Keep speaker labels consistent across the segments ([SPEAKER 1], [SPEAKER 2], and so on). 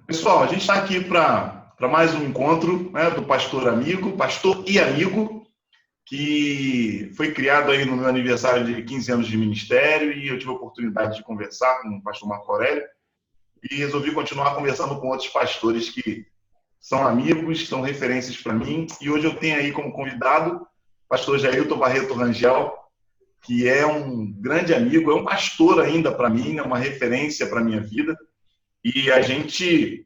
[SPEAKER 1] Pessoal, a gente está aqui para mais um encontro, né, do pastor e amigo, que foi criado aí no meu aniversário de 15 anos de ministério e eu tive a oportunidade de conversar com o pastor Marco Aurélio e resolvi continuar conversando com outros pastores que são amigos, são referências para mim. E hoje eu tenho aí como convidado o pastor Jailton Barreto Rangel, que é um grande amigo, é um pastor ainda para mim, é uma referência para a minha vida. E a gente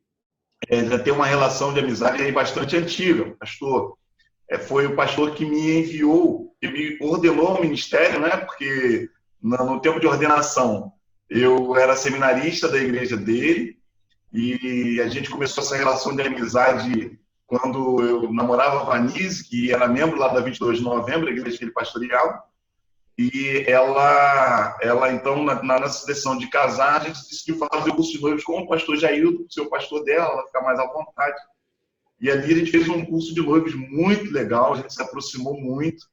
[SPEAKER 1] já tem uma relação de amizade aí bastante antiga. O pastor foi o pastor que me enviou, que me ordenou ao ministério, né? Porque no tempo de ordenação eu era seminarista da igreja dele e a gente começou essa relação de amizade quando eu namorava a Vanise, que era membro lá da 22 de novembro, a igreja que ele pastoreava. E ela então, nessa decisão de casar, a gente decidiu fazer o curso de noivos com o pastor Jailton, seu pastor dela, ela ficar mais à vontade. E ali a gente fez um curso de noivos muito legal, a gente se aproximou muito.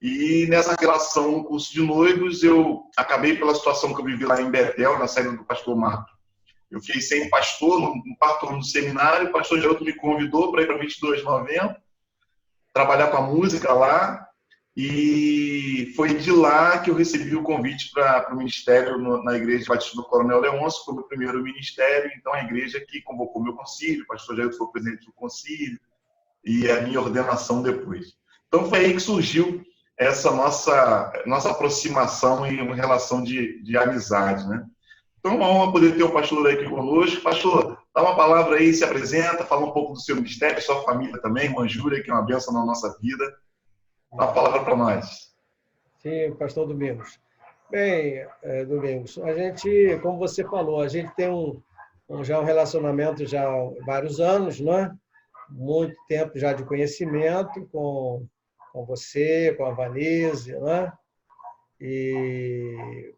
[SPEAKER 1] E nessa relação no curso de noivos, eu acabei pela situação que eu vivi lá em Betel, na saída do pastor Marco. Eu fiquei sem pastor, no quarto ano do seminário, o pastor Jailton me convidou para ir para 22 de novembro, trabalhar com a música lá. E foi de lá que eu recebi o convite para o ministério na Igreja Batista do Coronel Leôncio, foi o meu primeiro ministério. Então, a igreja que convocou meu concílio, o pastor Jair foi o presidente do concílio, e a minha ordenação depois. Então, foi aí que surgiu essa nossa aproximação e uma relação de amizade, né? Então, é uma honra poder ter o pastor aqui conosco. Pastor, dá uma palavra aí, se apresenta, fala um pouco do seu ministério, sua família também, irmã Júlia, que é uma bênção na nossa vida. Dá a palavra para nós.
[SPEAKER 2] Sim, pastor Domingos. Bem, Domingos, a gente, como você falou, a gente tem já um relacionamento já há vários anos, né? Muito tempo já de conhecimento com você, com a Vanise, né? E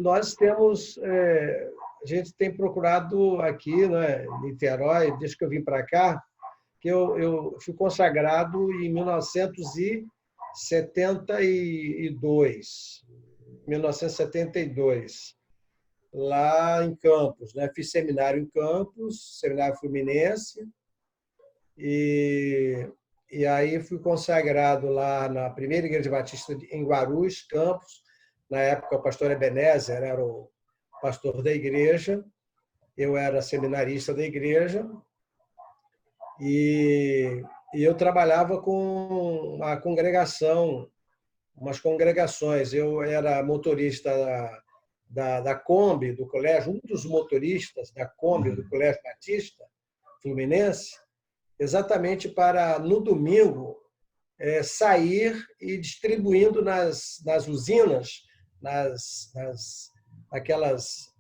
[SPEAKER 2] nós temos, a gente tem procurado aqui, né, em Niterói, desde que eu vim para cá, que eu fui consagrado em 1972, lá em Campos, né? Fiz seminário em Campos, seminário fluminense, e aí fui consagrado lá na primeira igreja batista em Guarulhos, Campos. Na época, o pastor Ebenezer era o pastor da igreja, eu era seminarista da igreja, e eu trabalhava com uma congregação, umas congregações. Eu era motorista da Kombi, do colégio, um dos motoristas da Kombi do Colégio Batista Fluminense, exatamente para, no domingo, sair e distribuindo nas usinas, aquelas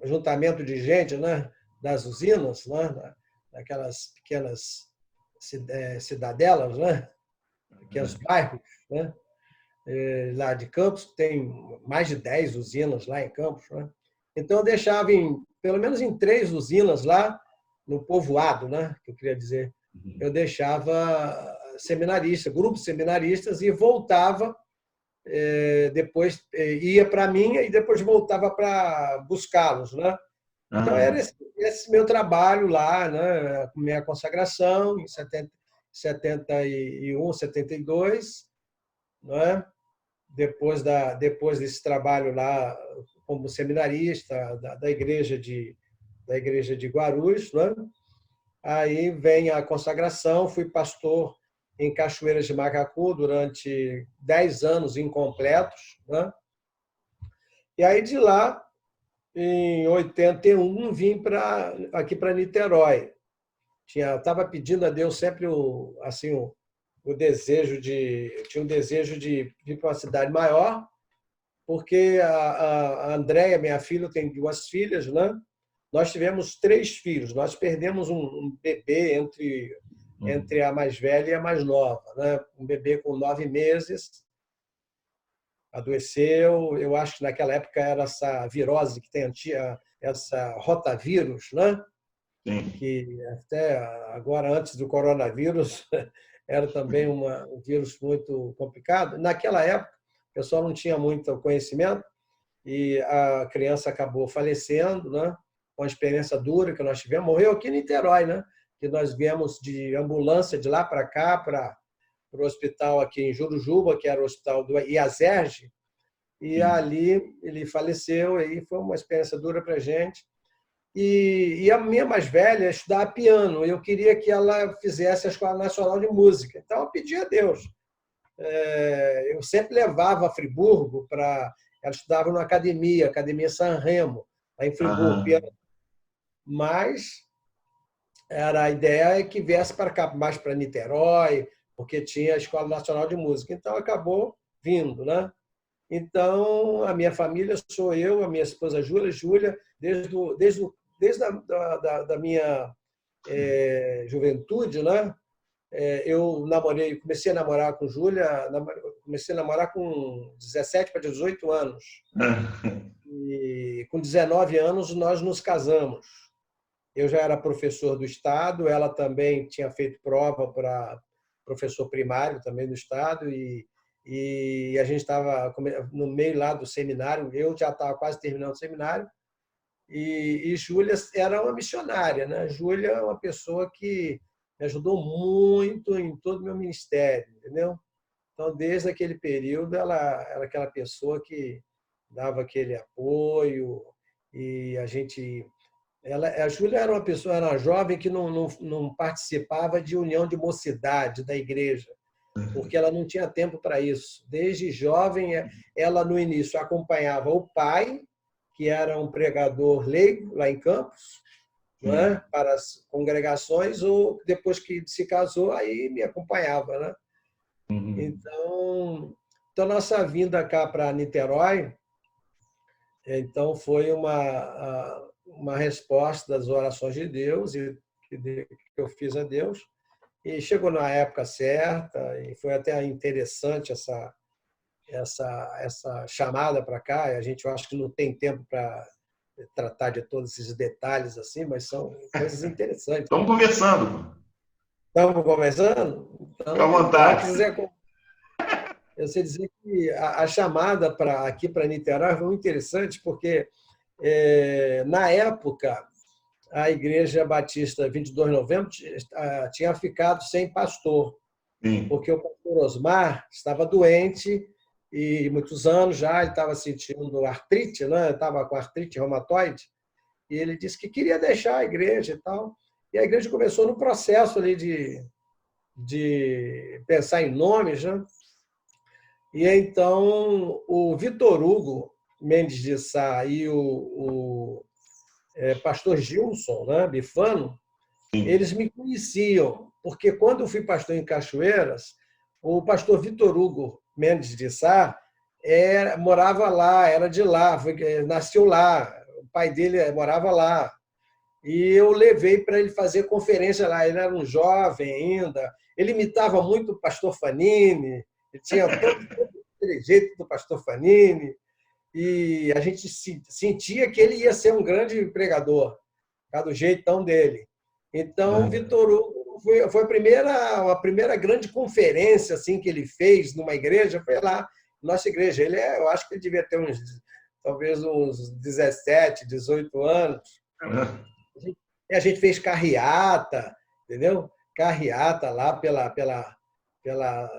[SPEAKER 2] ajuntamento de gente, né, das usinas, né, naquelas pequenas cidadelas, né, pequenos bairros, né, lá de Campos, tem mais de 10 usinas lá em Campos, né? Então eu deixava pelo menos em 3 usinas lá no povoado, né, que eu queria dizer, eu deixava seminarista, grupos seminaristas, e voltava, depois ia para a minha e depois voltava para buscá-los, né? Então era esse meu trabalho lá, né, com minha consagração em 71, 72, né? Depois desse trabalho lá como seminarista da igreja de Guarulhos, né? Aí vem a consagração, fui pastor em Cachoeiras de Macacu durante 10 anos incompletos, né? E aí de lá, em 81, vim aqui para Niterói. Estava pedindo a Deus sempre o desejo tinha um desejo de ir para uma cidade maior, porque a Andréia, minha filha, tem 2 filhas, né? Nós tivemos 3 filhos. Nós perdemos um bebê entre a mais velha e a mais nova, né? Um bebê com 9 meses, adoeceu. Eu acho que naquela época era essa virose que tem essa rotavírus, né?
[SPEAKER 1] Sim.
[SPEAKER 2] Que até agora, antes do coronavírus, era também um vírus muito complicado. Naquela época, o pessoal não tinha muito conhecimento, e a criança acabou falecendo, né? Uma experiência dura que nós tivemos. Morreu aqui em Niterói, né? Que nós viemos de ambulância de lá para cá, para o hospital aqui em Jurujuba, que era o hospital do IASERJ, e ali ele faleceu, e foi uma experiência dura para a gente. E a minha mais velha estudava piano, eu queria que ela fizesse a Escola Nacional de Música. Então, eu pedi a Deus. Eu sempre levava a Friburgo para... Ela estudava numa Academia San Remo, lá em Friburgo, piano. Mas a ideia é que viesse para cá, mais para Niterói, porque tinha a Escola Nacional de Música. Então, acabou vindo, né? Então, a minha família sou eu, a minha esposa Júlia, desde a minha juventude, né? Eu comecei a namorar com Júlia, comecei a namorar com 17 para 18 anos. E com 19 anos nós nos casamos. Eu já era professor do Estado, ela também tinha feito prova para professor primário também do Estado, e a gente estava no meio lá do seminário, eu já estava quase terminando o seminário, e Júlia era uma missionária, né? Júlia é uma pessoa que me ajudou muito em todo o meu ministério, entendeu? Então, desde aquele período, ela era aquela pessoa que dava aquele apoio, e a Júlia era uma pessoa, era uma jovem que não participava de união de mocidade da igreja, porque ela não tinha tempo para isso. Desde jovem, ela no início acompanhava o pai, que era um pregador leigo lá em Campos, né, para as congregações, ou depois que se casou, aí me acompanhava, né? Então, nossa vinda cá para Niterói, então foi uma resposta das orações de Deus e que eu fiz a Deus, e chegou na época certa, e foi até interessante essa chamada para cá. A gente, eu acho que não tem tempo para tratar de todos esses detalhes assim, mas são coisas interessantes.
[SPEAKER 1] Estamos conversando.
[SPEAKER 2] Estamos conversando? Então,
[SPEAKER 1] fica à vontade.
[SPEAKER 2] Eu sei dizer que a chamada aqui para Niterói foi muito interessante, porque na época a Igreja Batista 22 de Novembro tinha ficado sem pastor, porque o pastor Osmar estava doente, e muitos anos já ele estava sentindo artrite, né? Estava com artrite reumatoide, e ele disse que queria deixar a igreja e tal. E a igreja começou no processo ali de pensar em nomes, né? E então o Vitor Hugo Mendes de Sá e o pastor Gilson, né, Bifano, eles me conheciam, porque quando eu fui pastor em Cachoeiras, o pastor Vitor Hugo Mendes de Sá morava lá, era de lá, nasceu lá, o pai dele morava lá. E eu levei para ele fazer conferência lá. Ele era um jovem ainda, ele imitava muito o pastor Fanini, ele tinha todo aquele jeito do pastor Fanini, e a gente sentia que ele ia ser um grande pregador, do jeitão dele. Então, o Vitor Hugo foi a primeira grande conferência assim que ele fez numa igreja, foi lá, nossa igreja. Eu acho que ele devia ter talvez uns 17, 18 anos. E a gente fez carreata, entendeu? Carreata lá pela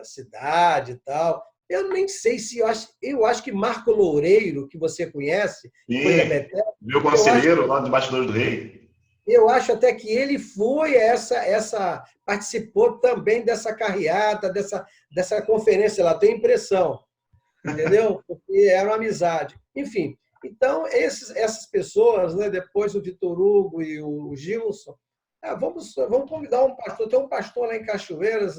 [SPEAKER 2] cidade e tal. Eu nem sei se eu acho que Marco Loureiro, que você conhece, foi da Betel,
[SPEAKER 1] meu conselheiro lá dos Bastidores do Rei.
[SPEAKER 2] Eu acho até que ele foi participou também dessa carreata, dessa conferência lá, tenho impressão, entendeu? Porque era uma amizade. Enfim, então essas pessoas, né, depois o Vitor Hugo e o Gilson, vamos convidar um pastor. Tem um pastor lá em Cachoeiras,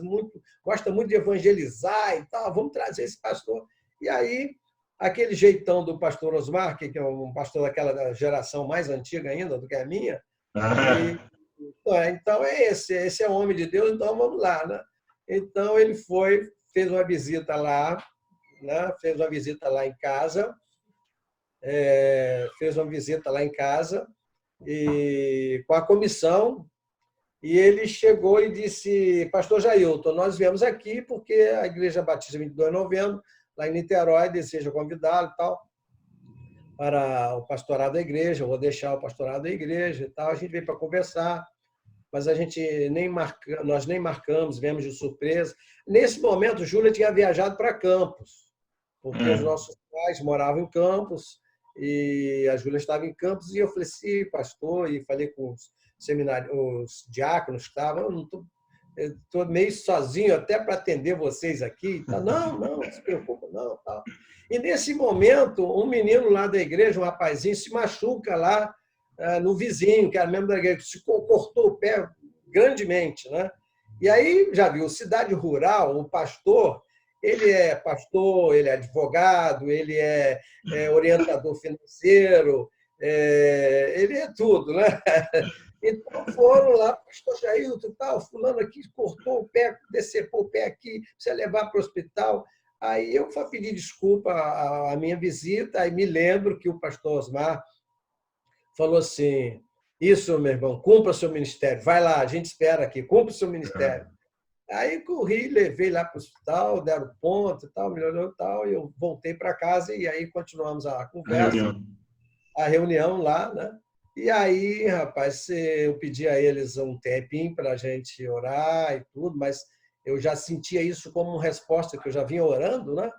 [SPEAKER 2] gosta muito de evangelizar e tal, vamos trazer esse pastor. E aí, aquele jeitão do pastor Osmar, que é um pastor daquela geração mais antiga ainda do que a minha, então esse é o homem de Deus, então vamos lá, né? Então ele fez uma visita lá, né? Fez uma visita lá em casa, e com a comissão. E ele chegou e disse: pastor Jailton, nós viemos aqui porque a Igreja Batista 22 de Novembro, lá em Niterói, deseja convidá-lo e tal. para o pastorado da igreja, eu vou deixar o pastorado da igreja e tal. A gente veio para conversar, mas nós nem marcamos, viemos de surpresa. Nesse momento, Júlia tinha viajado para Campos, porque os nossos pais moravam em Campos e a Júlia estava em Campos, e eu falei assim, pastor, e falei com os seminários, os diáconos que estavam, eu não estou meio sozinho até para atender vocês aqui. Tá? Não se preocupa, não. Tal. E nesse momento, um menino lá da igreja, um rapazinho, se machuca lá no vizinho, que era membro da igreja, se cortou o pé grandemente. Né? E aí, já viu, cidade rural, o pastor, ele é advogado, ele é orientador financeiro, ele é tudo, né? Então foram lá, pastor Jailton, tal, fulano aqui cortou o pé, decepou o pé aqui, precisa levar para o hospital. Aí eu fui pedir desculpa à minha visita, aí me lembro que o pastor Osmar falou assim, isso, meu irmão, cumpra seu ministério, vai lá, a gente espera aqui, cumpra o seu ministério. Aí corri, levei lá para o hospital, deram ponto e tal, melhorou e tal, e eu voltei para casa e aí continuamos a conversa, a reunião lá, né? E aí, rapaz, eu pedi a eles um tempinho para a gente orar e tudo, mas eu já sentia isso como uma resposta, que eu já vinha orando, né?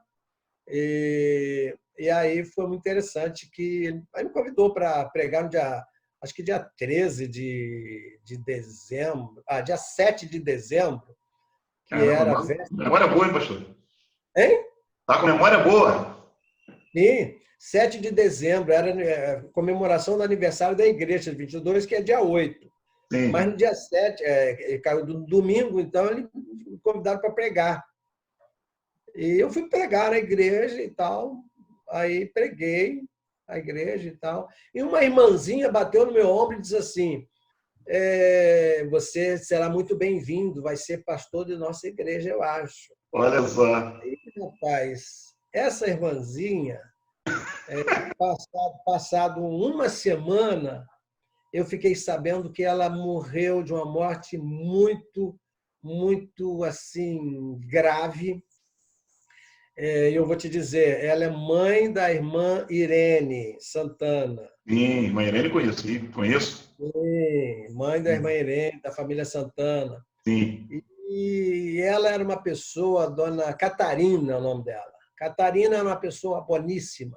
[SPEAKER 2] E aí foi muito interessante que aí me convidou para pregar no dia, acho que dia 13 de dezembro, dia 7 de dezembro, que era véspera.
[SPEAKER 1] Memória boa, hein, pastor?
[SPEAKER 2] Hein?
[SPEAKER 1] Tá com memória boa.
[SPEAKER 2] Sim, 7 de dezembro, era a comemoração do aniversário da igreja, 22, que é dia 8. Sim. Mas no dia 7, caiu do domingo, então eles me convidaram para pregar. E eu fui pregar na igreja e tal, aí preguei a igreja e tal. E uma irmãzinha bateu no meu ombro e disse assim, você será muito bem-vindo, vai ser pastor de nossa igreja, eu acho.
[SPEAKER 1] Olha só.
[SPEAKER 2] Aí, rapaz, essa irmãzinha, passado uma semana, eu fiquei sabendo que ela morreu de uma morte muito, muito assim, grave. Eu vou te dizer, ela é mãe da irmã Irene Santana.
[SPEAKER 1] Sim, irmã Irene conheço.
[SPEAKER 2] Sim, mãe da irmã Irene, da família Santana.
[SPEAKER 1] Sim.
[SPEAKER 2] E ela era uma pessoa, dona Catarina, é o nome dela. Catarina era uma pessoa boníssima.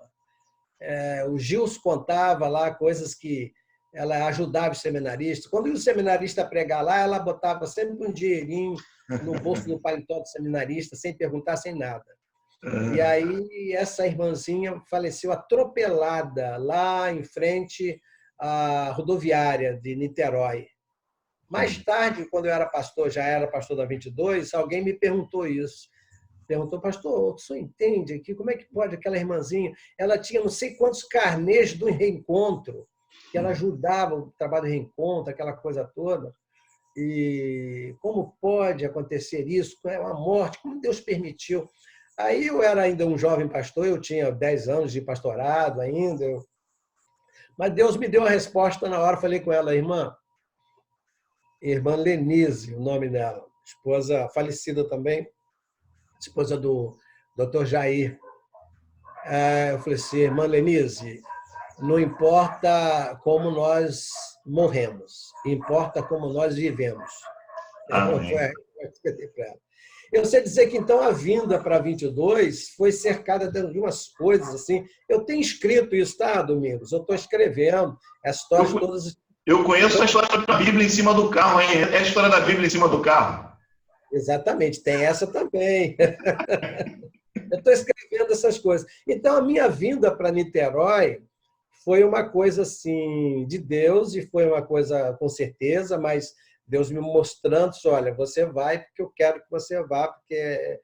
[SPEAKER 2] O Gils contava lá coisas que ela ajudava os seminaristas. Quando o seminarista pregar lá, ela botava sempre um dinheirinho no bolso do paletó do seminarista, sem perguntar, sem nada. E aí essa irmãzinha faleceu atropelada lá em frente à rodoviária de Niterói. Mais tarde, quando eu era pastor, já era pastor da 22, alguém me perguntou isso. Perguntou, pastor, o senhor entende aqui? Como é que pode aquela irmãzinha? Ela tinha não sei quantos carnês do reencontro, que ela ajudava o trabalho do reencontro, aquela coisa toda. E como pode acontecer isso? É uma morte, como Deus permitiu? Aí eu era ainda um jovem pastor, eu tinha 10 anos de pastorado ainda. Mas Deus me deu a resposta na hora, falei com ela, irmã Lenise, o nome dela, esposa falecida também, esposa do Dr. Jair. Eu falei assim, irmã Lenise, não importa como nós morremos, importa como nós vivemos. Foi a resposta que eu dei para ela. Eu sei dizer que, então, a vinda para 22 foi cercada de algumas coisas. Assim. Eu tenho escrito isso, tá, Domingos? Eu estou escrevendo as histórias todas.
[SPEAKER 1] Eu conheço a história da Bíblia em cima do carro, hein? É a história da Bíblia em cima do carro.
[SPEAKER 2] Exatamente, tem essa também. Eu estou escrevendo essas coisas. Então, a minha vinda para Niterói foi uma coisa assim de Deus, e foi uma coisa com certeza, mas Deus me mostrando, olha, você vai porque eu quero que você vá, porque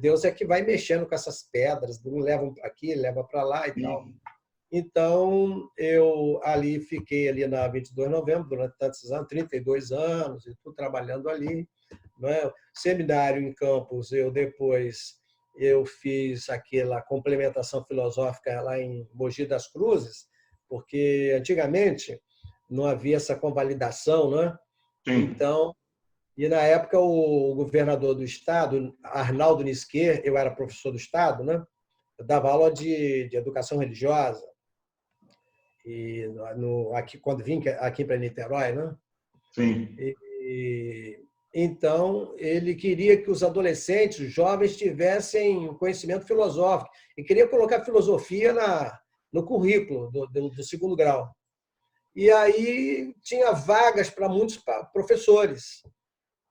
[SPEAKER 2] Deus é que vai mexendo com essas pedras, não levam para aqui, leva para lá e tal. Então, eu ali fiquei ali na 22 de novembro durante tantos anos, 32 anos, e estou trabalhando ali. Né? Seminário em Campos, eu fiz aquela complementação filosófica lá em Mogi das Cruzes, porque antigamente não havia essa convalidação, né? Então, e na época o governador do estado, Arnaldo Nisquer, eu era professor do estado, né? Eu dava aula de educação religiosa. aqui, quando vim aqui para Niterói, né?
[SPEAKER 1] Sim.
[SPEAKER 2] Então, ele queria que os adolescentes, os jovens, tivessem conhecimento filosófico e queria colocar filosofia no currículo do segundo grau. E aí tinha vagas para muitos professores.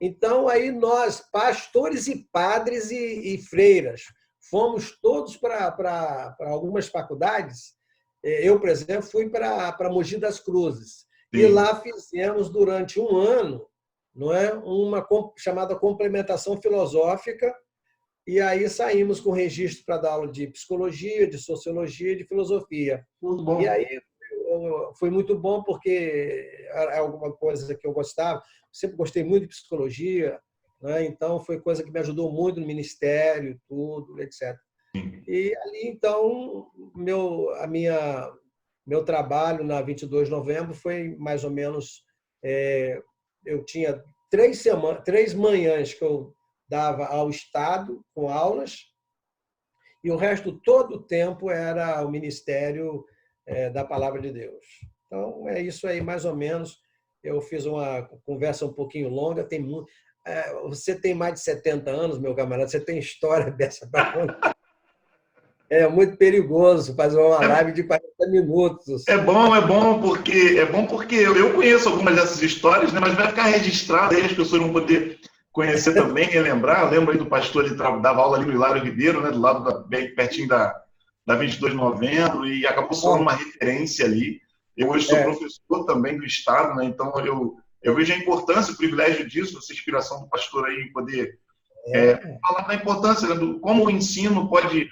[SPEAKER 2] Então, aí nós, pastores e padres e freiras, fomos todos para algumas faculdades. Eu, por exemplo, fui para Mogi das Cruzes. Sim. E lá fizemos, durante um ano, não é, uma chamada complementação filosófica, e aí saímos com registro para dar aula de psicologia, de sociologia e de filosofia.
[SPEAKER 1] Muito bom.
[SPEAKER 2] E aí foi muito bom, porque é alguma coisa que eu gostava. Sempre gostei muito de psicologia, né? Então foi coisa que me ajudou muito no ministério, tudo, etc. Sim. E ali, então, meu trabalho na 22 de novembro foi mais ou menos... eu tinha 3 manhãs que eu dava ao Estado com aulas, e o resto, todo o tempo, era o Ministério da Palavra de Deus. Então, é isso aí, mais ou menos. Eu fiz uma conversa um pouquinho longa. Você tem mais de 70 anos, meu camarada, você tem história dessa para contar. É muito perigoso fazer uma live de 40 minutos.
[SPEAKER 1] É bom porque eu conheço algumas dessas histórias, né, mas vai ficar registrado, aí as pessoas vão poder conhecer também, relembrar. Eu lembro aí do pastor, ele dava aula ali no Hilário Ribeiro, né, do lado bem pertinho da 22 de novembro, e acabou sendo uma referência ali. Eu hoje sou professor também do Estado, né, então eu vejo a importância, o privilégio disso, essa inspiração do pastor aí, em poder falar da importância, né, do como o ensino pode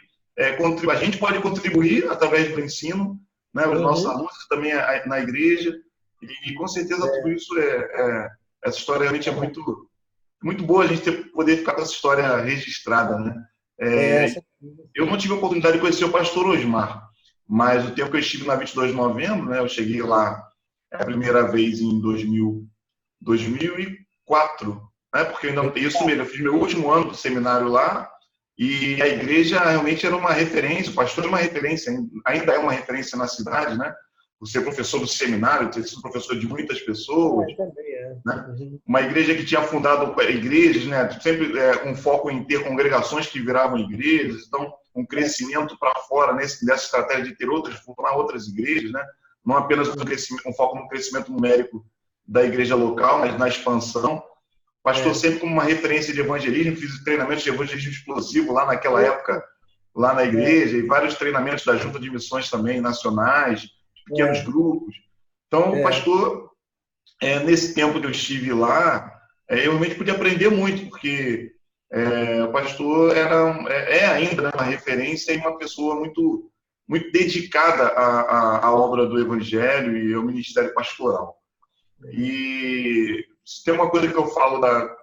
[SPEAKER 1] contribuir. A gente pode contribuir através do ensino, né, os nossos alunos também na igreja, e com certeza tudo isso essa história realmente é muito, muito boa, a gente poder ficar com essa história registrada, né? Eu não tive a oportunidade de conhecer o pastor Osmar, mas o tempo que eu estive na 22 de novembro, né, eu cheguei lá a primeira vez em 2004, né, porque isso mesmo, eu fiz meu último ano do seminário lá, e a igreja realmente era uma referência, o pastor era uma referência, ainda é uma referência na cidade, né? Por ser professor do seminário, ter sido professor de muitas pessoas. Né? Uma igreja que tinha fundado igrejas, né? Sempre um foco em ter congregações que viravam igrejas, então um crescimento para fora dessa estratégia de ter formar outras igrejas, né? Não apenas um foco no crescimento numérico da igreja local, mas na expansão. Pastor sempre como uma referência de evangelismo, fiz treinamentos de evangelismo explosivo lá naquela época, lá na igreja, e vários treinamentos da Junta de Missões também, nacionais, pequenos grupos. Então, o pastor, nesse tempo que eu estive lá, eu realmente pude aprender muito, porque o pastor ainda, né, uma referência e uma pessoa muito, muito dedicada à obra do evangelho e ao ministério pastoral. E se tem uma coisa que eu falo,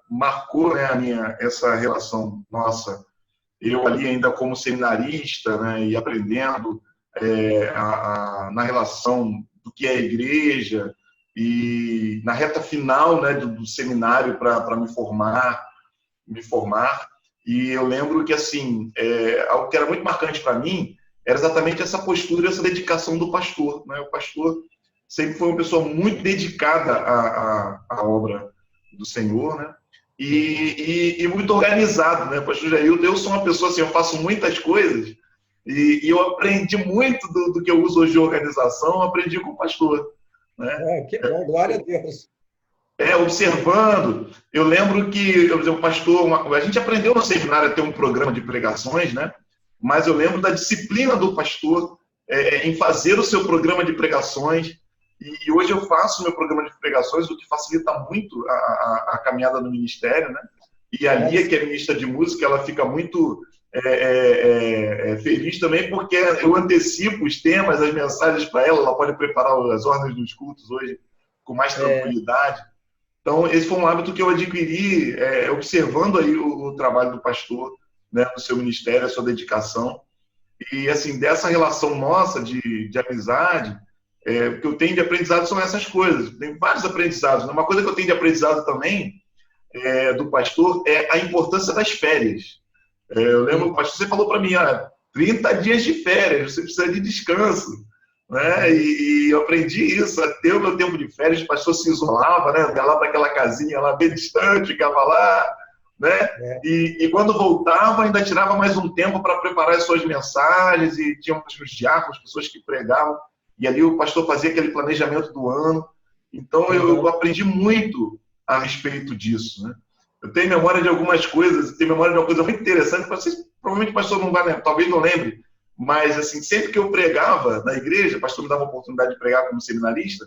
[SPEAKER 1] marcou, né, essa relação nossa, eu ali ainda como seminarista, né, e aprendendo na relação do que é a igreja, e na reta final, né, do seminário para me formar, e eu lembro que, assim, algo que era muito marcante para mim era exatamente essa postura, essa dedicação do pastor, né? O pastor sempre foi uma pessoa muito dedicada à obra do Senhor, né? E muito organizado, né? Pastor Jair, eu sou uma pessoa assim, eu faço muitas coisas e eu aprendi muito do que eu uso hoje de organização, eu aprendi com o pastor, né?
[SPEAKER 2] Que bom, glória a Deus.
[SPEAKER 1] Observando, eu lembro que o pastor, a gente aprendeu no seminário a ter um programa de pregações, né? Mas eu lembro da disciplina do pastor em fazer o seu programa de pregações. E hoje eu faço meu programa de pregações, o que facilita muito a caminhada no ministério, né? E a Lia, que é ministra de música, ela fica muito feliz também, porque eu antecipo os temas, as mensagens para ela, ela pode preparar as ordens dos cultos hoje com mais tranquilidade. Então, esse foi um hábito que eu adquiri observando aí o trabalho do pastor, né, no seu ministério, a sua dedicação. E, assim, dessa relação nossa de amizade, o que eu tenho de aprendizado são essas coisas. Tem vários aprendizados. Uma coisa que eu tenho de aprendizado também do pastor é a importância das férias. Eu lembro, o pastor, você falou para mim, 30 dias de férias, você precisa de descanso. né? E eu aprendi isso. Até o meu tempo de férias, o pastor se isolava, né? Ia lá para aquela casinha lá bem distante, ficava lá, né?
[SPEAKER 2] É,
[SPEAKER 1] E quando voltava, ainda tirava mais um tempo para preparar as suas mensagens e tinha os diáconos, pessoas que pregavam. E ali o pastor fazia aquele planejamento do ano. Então eu
[SPEAKER 2] aham,
[SPEAKER 1] aprendi muito a respeito disso, né? Eu tenho memória de algumas coisas, tenho memória de uma coisa muito interessante, vocês, provavelmente o pastor não vai lembrar, talvez não lembre, mas assim, sempre que eu pregava na igreja, o pastor me dava a oportunidade de pregar como seminarista,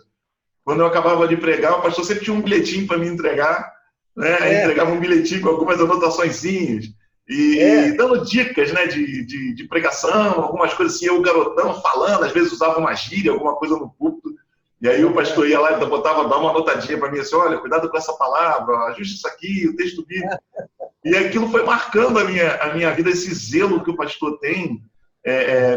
[SPEAKER 1] quando eu acabava de pregar, o pastor sempre tinha um bilhetinho para me entregar, né? Aí
[SPEAKER 2] é,
[SPEAKER 1] entregava um bilhetinho com algumas anotaçõezinhas e
[SPEAKER 2] é,
[SPEAKER 1] dando dicas, né, de pregação, algumas coisas assim, eu garotão falando, às vezes usava uma gíria, alguma coisa no púlpito, e aí o pastor ia lá e botava, dava uma anotadinha para mim assim, olha, cuidado com essa palavra, ajuste isso aqui, o texto bíblico. E aquilo foi marcando a minha vida, esse zelo que o pastor tem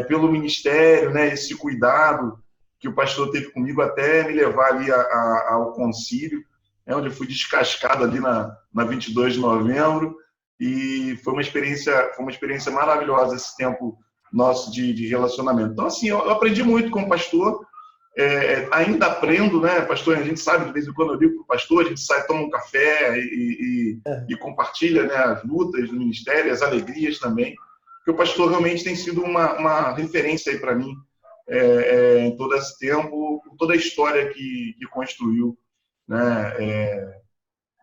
[SPEAKER 1] pelo ministério, né, esse cuidado que o pastor teve comigo até me levar ali ao concílio, onde eu fui descascado ali na 22 de novembro, e foi uma experiência maravilhosa esse tempo nosso de relacionamento. Então, assim, eu aprendi muito com o pastor, ainda aprendo, né, pastor? A gente sabe, de vez em quando eu ligo para o pastor, a gente sai, toma um café e compartilha, né, as lutas do ministério, as alegrias também, porque o pastor realmente tem sido uma referência aí para mim em todo esse tempo, toda a história que construiu, né,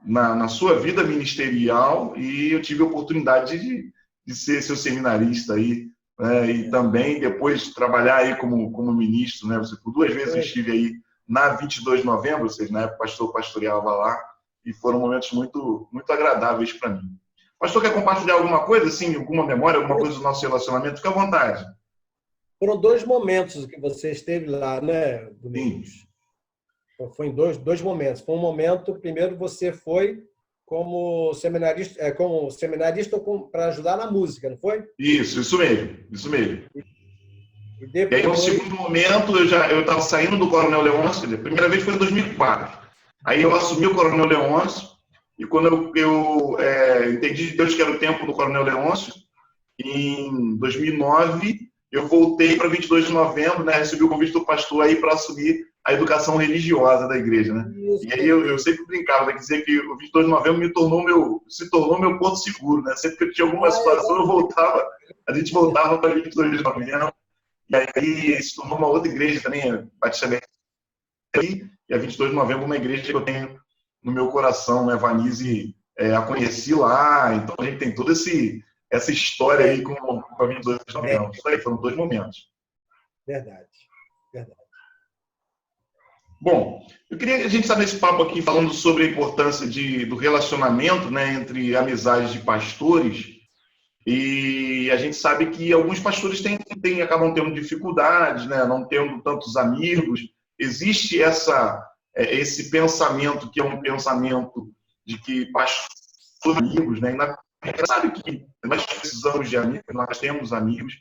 [SPEAKER 1] na sua vida ministerial, e eu tive a oportunidade de ser seu seminarista aí, né, e também depois trabalhar aí como ministro, né? Você, por 2 vezes eu estive aí na 22 de novembro, ou seja, na época o pastor pastoreava lá, e foram momentos muito, muito agradáveis para mim. Pastor, quer compartilhar alguma coisa, assim, alguma memória, alguma coisa do nosso relacionamento? Fica à vontade.
[SPEAKER 2] foram dois momentos que você esteve lá, né,
[SPEAKER 1] Sim,
[SPEAKER 2] Domingos? Foi em dois momentos. Foi um momento, primeiro você foi como seminarista para ajudar na música, não foi?
[SPEAKER 1] isso mesmo, isso mesmo.
[SPEAKER 2] E
[SPEAKER 1] E aí, no
[SPEAKER 2] depois,
[SPEAKER 1] segundo momento, eu estava saindo do Coronel Leôncio, a primeira vez foi em 2004. Aí eu assumi o Coronel Leôncio, e quando eu entendi de Deus que era o tempo do Coronel Leôncio, em 2009, eu voltei para 22 de novembro, né, recebi o convite do pastor aí para assumir a educação religiosa da igreja, né? E aí
[SPEAKER 2] isso
[SPEAKER 1] eu
[SPEAKER 2] mesmo.
[SPEAKER 1] sempre brincava, né, dizer que o 22 de novembro se tornou meu porto seguro, né? Sempre que eu tinha alguma
[SPEAKER 2] Ah,
[SPEAKER 1] situação, a gente voltava para 22 de novembro, e aí se tornou uma outra igreja também, Batista Bertini, e a 22 de novembro uma igreja que eu tenho no meu coração, né? Vanise, a conheci lá, então a gente tem toda essa história
[SPEAKER 2] é,
[SPEAKER 1] aí com a 22 de
[SPEAKER 2] é
[SPEAKER 1] novembro. Isso aí foram 2 momentos.
[SPEAKER 2] verdade, verdade.
[SPEAKER 1] Bom, eu queria a gente estar nesse papo aqui falando sobre a importância do relacionamento, né, entre amizades de pastores. E a gente sabe que alguns pastores acabam tendo dificuldades, né, não tendo tantos amigos. Existe esse pensamento que é um pensamento de que pastores são amigos, né? E na verdade, sabe que nós precisamos de amigos, nós temos amigos,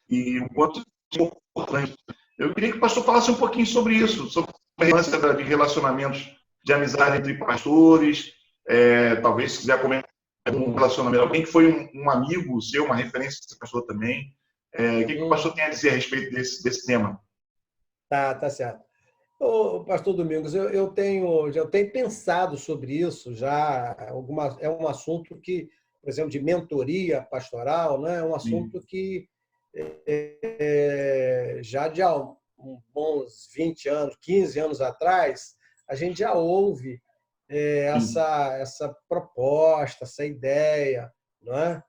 [SPEAKER 1] e o quanto é importante. Eu queria que o pastor falasse um pouquinho sobre isso, sobre a importância de relacionamentos de amizade entre pastores, talvez se quiser comentar um relacionamento, alguém que foi um amigo seu, uma referência desse pastor também. O que o
[SPEAKER 2] Hum,
[SPEAKER 1] pastor tem a dizer a respeito desse tema?
[SPEAKER 2] tá certo. Ô, Pastor Domingos, eu tenho pensado sobre isso já. É um assunto que, por exemplo, de mentoria pastoral, né? É um
[SPEAKER 1] Sim,
[SPEAKER 2] assunto que já de há bons 20 anos, 15 anos atrás, a gente já ouve
[SPEAKER 1] sim,
[SPEAKER 2] essa proposta, essa ideia, não é?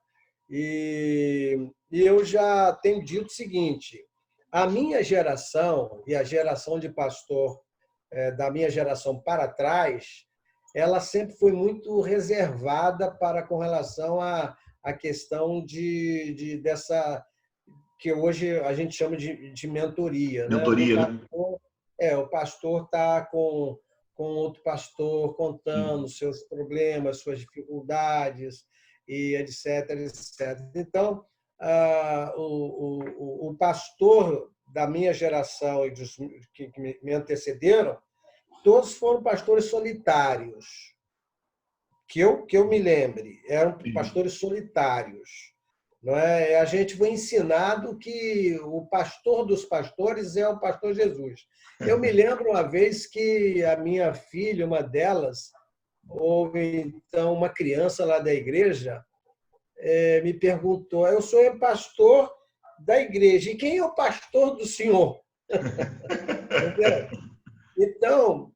[SPEAKER 2] E eu já tenho dito o seguinte: a minha geração e a geração de pastor da minha geração para trás, ela sempre foi muito reservada com relação à questão dessa que hoje a gente chama de mentoria, né?
[SPEAKER 1] mentoria, né?
[SPEAKER 2] O pastor está com outro pastor contando
[SPEAKER 1] Sim,
[SPEAKER 2] seus problemas, suas dificuldades e etc, etc. Então, o pastor da minha geração e dos que me antecederam, todos foram pastores solitários, que eu me lembre, eram
[SPEAKER 1] sim.
[SPEAKER 2] pastores solitários. não é? A gente foi ensinado que o pastor dos pastores é o pastor Jesus. Eu me lembro uma vez que a minha filha, uma delas, houve então uma criança lá da igreja, me perguntou: eu sou o pastor da igreja, e quem é o pastor do senhor? Entendeu? Então,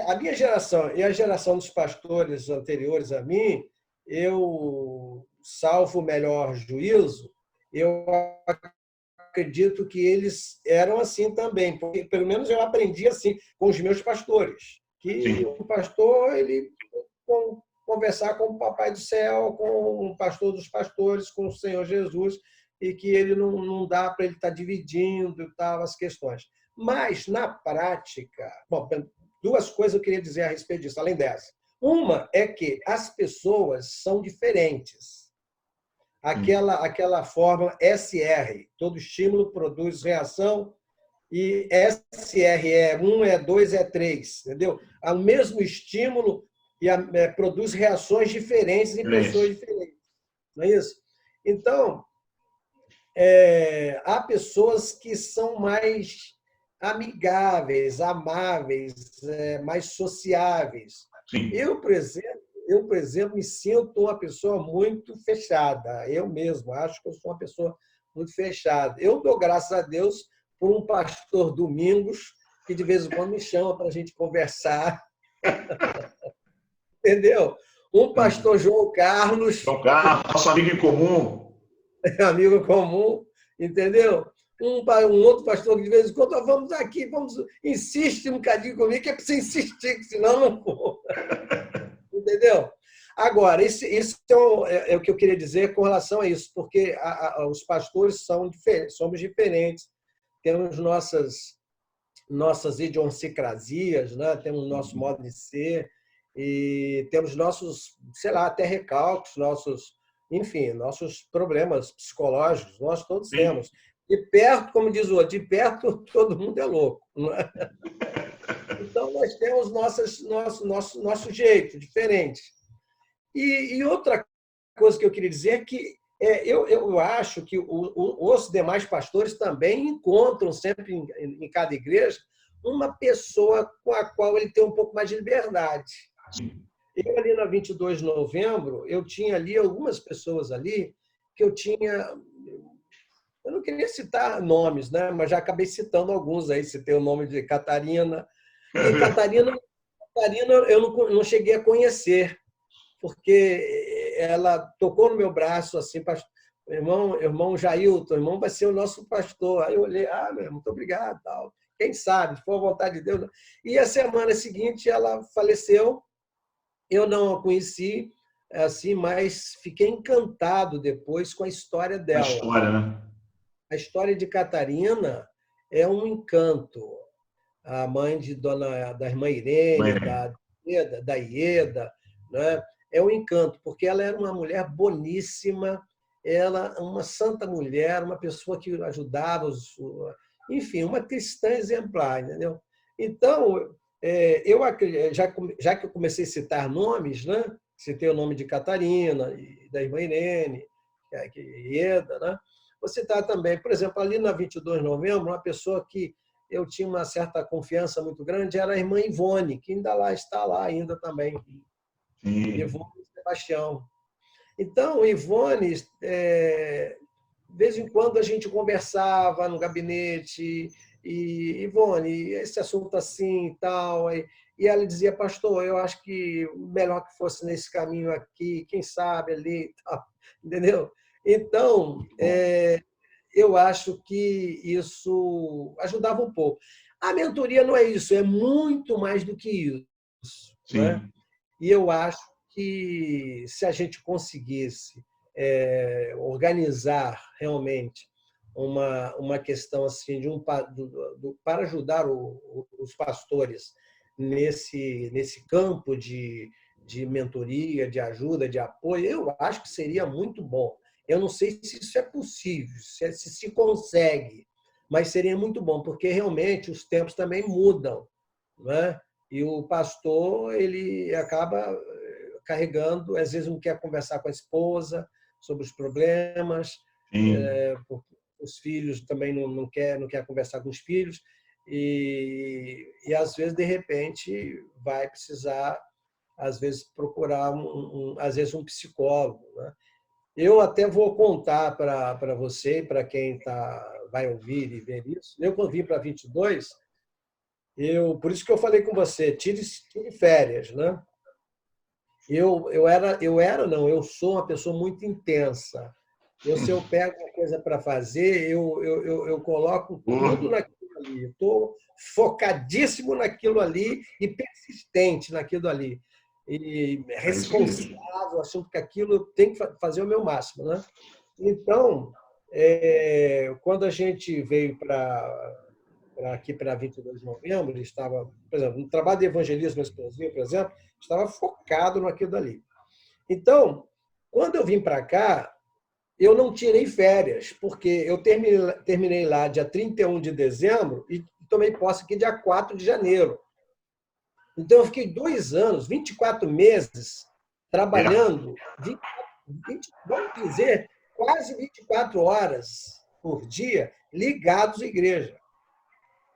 [SPEAKER 2] a minha geração e a geração dos pastores anteriores a mim, eu, salvo o melhor juízo, eu acredito que eles eram assim também, porque pelo menos eu aprendi assim com os meus pastores, que
[SPEAKER 1] Sim.
[SPEAKER 2] o pastor ele conversar com o Papai do Céu, com o pastor dos pastores, com o Senhor Jesus, e que ele não dá para ele estar dividindo e tal as questões. Mas, na prática, bom, duas coisas eu queria dizer a respeito disso, além dessa. Uma é que as pessoas são diferentes. Aquela fórmula SR, todo estímulo produz reação, e SR é 1, é 2, é 3, entendeu? O mesmo estímulo produz reações diferentes em pessoas diferentes. Não é isso? Então, há pessoas que são mais amigáveis, amáveis, mais sociáveis.
[SPEAKER 1] Sim.
[SPEAKER 2] Eu, por exemplo, me sinto uma pessoa muito fechada. Eu mesmo acho que eu sou uma pessoa muito fechada. Eu dou graças a Deus por um pastor Domingos, que de vez em quando me chama para a gente conversar. Entendeu? Um pastor João Carlos.
[SPEAKER 1] João Carlos, nosso amigo em comum.
[SPEAKER 2] Amigo comum, entendeu? Um outro pastor que de vez em quando, vamos aqui, insiste um bocadinho comigo, que é para você insistir, que senão não vou. Entendeu? Agora, isso é o que eu queria dizer com relação a isso, porque os pastores somos diferentes, temos nossas idiosincrasias, né? Temos nosso modo de ser, e temos nossos, sei lá, até recalques, enfim, nossos problemas psicológicos, nós todos temos. De perto, como diz o outro, de perto todo mundo é louco. Não é? Então, nós temos nosso jeito diferente. E outra coisa que eu queria dizer é que eu acho que os demais pastores também encontram sempre em cada igreja uma pessoa com a qual ele tem um pouco mais de liberdade. Eu ali na 22 de novembro, eu tinha ali algumas pessoas ali que eu não queria citar nomes, né? Mas já acabei citando alguns aí, citei o nome de Catarina. E Catarina eu não cheguei a conhecer, porque ela tocou no meu braço assim, irmão Jailton, irmão vai ser o nosso pastor. Aí eu olhei, muito obrigado, tal. Quem sabe, se for a vontade de Deus. E a semana seguinte ela faleceu. Eu não a conheci assim, mas fiquei encantado depois com a história dela.
[SPEAKER 1] A história, né?
[SPEAKER 2] A história de Catarina é um encanto. A mãe da irmã Irene, da Ieda, né? É um encanto, porque ela era uma mulher boníssima, ela uma santa mulher, uma pessoa que ajudava enfim, uma cristã exemplar, entendeu? Então, já que eu comecei a citar nomes, né? Citei o nome de Catarina, da irmã Irene, Ieda, né? Vou citar também, por exemplo, ali na 22 de novembro, uma pessoa que eu tinha uma certa confiança muito grande era a irmã Ivone, que está lá ainda também.
[SPEAKER 1] Sim.
[SPEAKER 2] Ivone Sebastião. Então, Ivone, de vez em quando a gente conversava no gabinete, e Ivone, esse assunto assim e tal, e ela dizia, pastor, eu acho que melhor que fosse nesse caminho aqui, quem sabe ali e tal, entendeu? Então, eu acho que isso ajudava um pouco. A mentoria não é isso, é muito mais do que isso. Né? E eu acho que se a gente conseguisse organizar realmente uma questão assim para ajudar os pastores nesse campo de mentoria, de ajuda, de apoio, eu acho que seria muito bom. Eu não sei se isso é possível, se consegue, mas seria muito bom, porque realmente os tempos também mudam, né? E o pastor ele acaba carregando, às vezes não quer conversar com a esposa, sobre os problemas.
[SPEAKER 1] Sim.
[SPEAKER 2] Os filhos também não quer conversar com os filhos. E às vezes, de repente, vai precisar, às vezes, procurar às vezes um psicólogo, né? Eu até vou contar para você, para quem vai ouvir e ver isso. Eu, quando vim para 22, por isso que eu falei com você, tire férias, né? Eu sou uma pessoa muito intensa. Se eu pego uma coisa para fazer, eu coloco tudo naquilo ali. Estou focadíssimo naquilo ali e persistente naquilo ali. E responsável, achando que aquilo tem que fazer o meu máximo, né? Então, quando a gente veio aqui para 22 de novembro, ele estava, por exemplo, no trabalho de evangelismo explosivo, por exemplo, estava focado naquilo ali. Então, quando eu vim para cá, eu não tirei férias, porque eu terminei lá dia 31 de dezembro e tomei posse aqui dia 4 de janeiro. Então, eu fiquei 2 anos, 24 meses, trabalhando, vamos dizer, quase 24 horas por dia, ligados à igreja.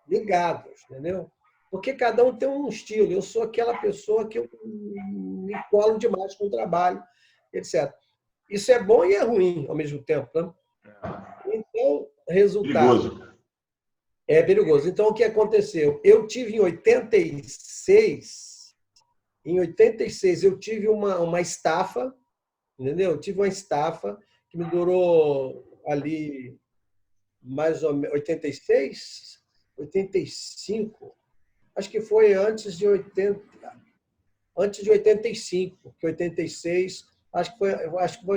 [SPEAKER 2] Ligados, entendeu? Porque cada um tem um estilo. Eu sou aquela pessoa que eu me colo demais com o trabalho, etc. Isso é bom e é ruim ao mesmo tempo, né? Então, resultado.
[SPEAKER 1] Perigoso.
[SPEAKER 2] É perigoso. Então, o que aconteceu? Eu tive em 86 eu tive uma estafa, entendeu? Eu tive uma estafa que me durou ali mais ou menos 86, 85. Acho que foi antes de 85, porque 86, acho que foi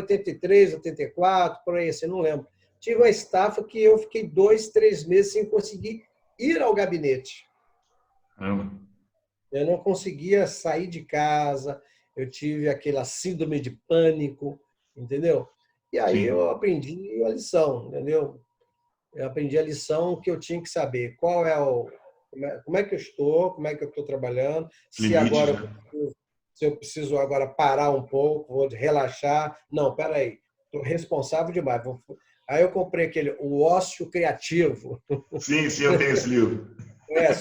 [SPEAKER 2] 83, 84, por aí, assim, não lembro. Tive uma estafa que eu fiquei 2, 3 meses sem conseguir ir ao gabinete. Eu não conseguia sair de casa, eu tive aquela síndrome de pânico, entendeu? E aí eu aprendi a lição, entendeu? Eu aprendi a lição que eu tinha que saber como é que eu estou, como é que eu estou trabalhando, se eu preciso agora parar um pouco, vou relaxar. Não, espera aí, estou responsável demais. Aí eu comprei o Ócio Criativo.
[SPEAKER 1] Sim, eu tenho esse livro.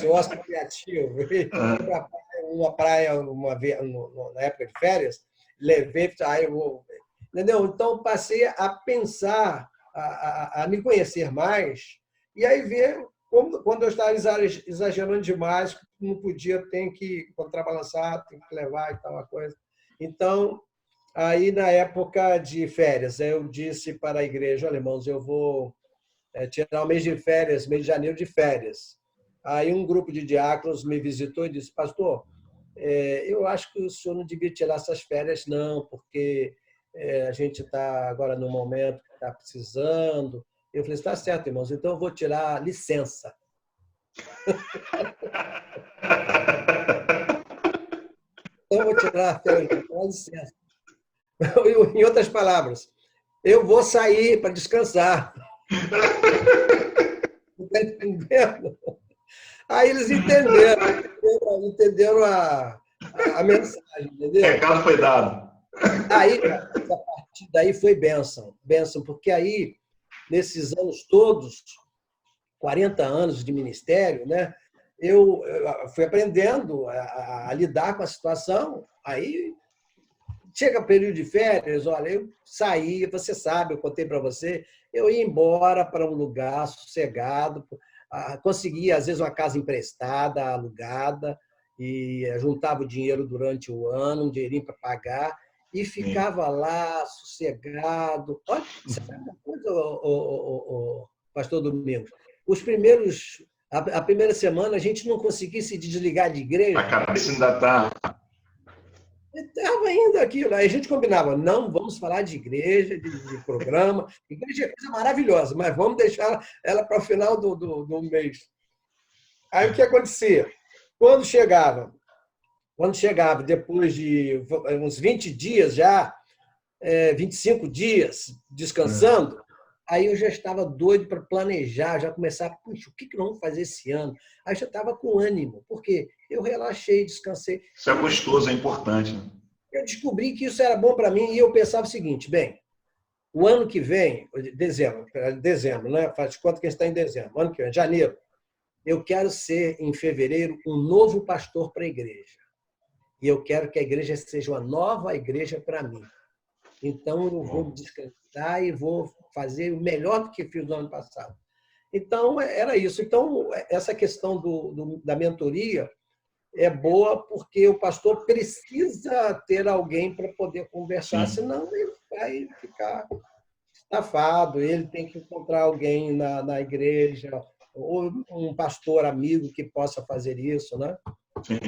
[SPEAKER 2] O Ócio Criativo. Fui para uma praia na época de férias, levei, aí eu vou... Entendeu? Então, passei a pensar, a me conhecer mais, e aí ver quando eu estava exagerando demais, não podia, tem que contrabalançar, tem que levar e tal, uma coisa. Então, aí na época de férias, eu disse para a igreja, olha, irmãos, eu vou tirar o mês de férias, mês de janeiro de férias. Aí um grupo de diáconos me visitou e disse, pastor, eu acho que o senhor não devia tirar essas férias, não, porque a gente está agora no momento que está precisando. Eu falei, está certo, irmãos, então eu vou tirar licença. Então eu vou tirar licença. Em outras palavras, eu vou sair para descansar. Está entendendo? Aí eles entenderam a mensagem, entendeu?
[SPEAKER 1] O recado foi dado.
[SPEAKER 2] Aí, a partir daí foi bênção, porque aí, nesses anos todos, 40 anos de ministério, né, eu fui aprendendo a lidar com a situação. Aí, chega o período de férias, olha, eu saí, você sabe, eu contei para você, eu ia embora para um lugar sossegado, conseguia, às vezes, uma casa emprestada, alugada, e juntava o dinheiro durante o ano, um dinheirinho para pagar, e ficava lá, sossegado. Olha, você sabe uma coisa, pastor Domingos? A primeira semana, a gente não conseguia se desligar de igreja.
[SPEAKER 1] A cabeça ainda está...
[SPEAKER 2] Estava indo aquilo. Aí a gente combinava, não vamos falar de igreja, de programa. Igreja é coisa maravilhosa, mas vamos deixar ela para o final do mês. Aí o que acontecia? Quando chegava, depois de uns 20 dias já, 25 dias descansando, aí eu já estava doido para planejar, já começar, puxa, o que nós vamos fazer esse ano? Aí já estava com ânimo, porque eu relaxei, descansei.
[SPEAKER 1] Isso é gostoso, é importante.
[SPEAKER 2] Eu descobri que isso era bom para mim e eu pensava o seguinte, bem, O ano que vem, dezembro, né? Faz de conta que a gente está em dezembro. Ano que vem, janeiro, eu quero ser, em fevereiro, um novo pastor para a igreja. E eu quero que a igreja seja uma nova igreja para mim. Então, eu vou me descansar e vou fazer o melhor do que fiz no ano passado. Então, era isso. Então, essa questão da mentoria é boa porque o pastor precisa ter alguém para poder conversar,
[SPEAKER 1] Sim.
[SPEAKER 2] senão ele vai ficar estafado, ele tem que encontrar alguém na igreja, ou um pastor amigo que possa fazer isso, né?
[SPEAKER 1] Sim.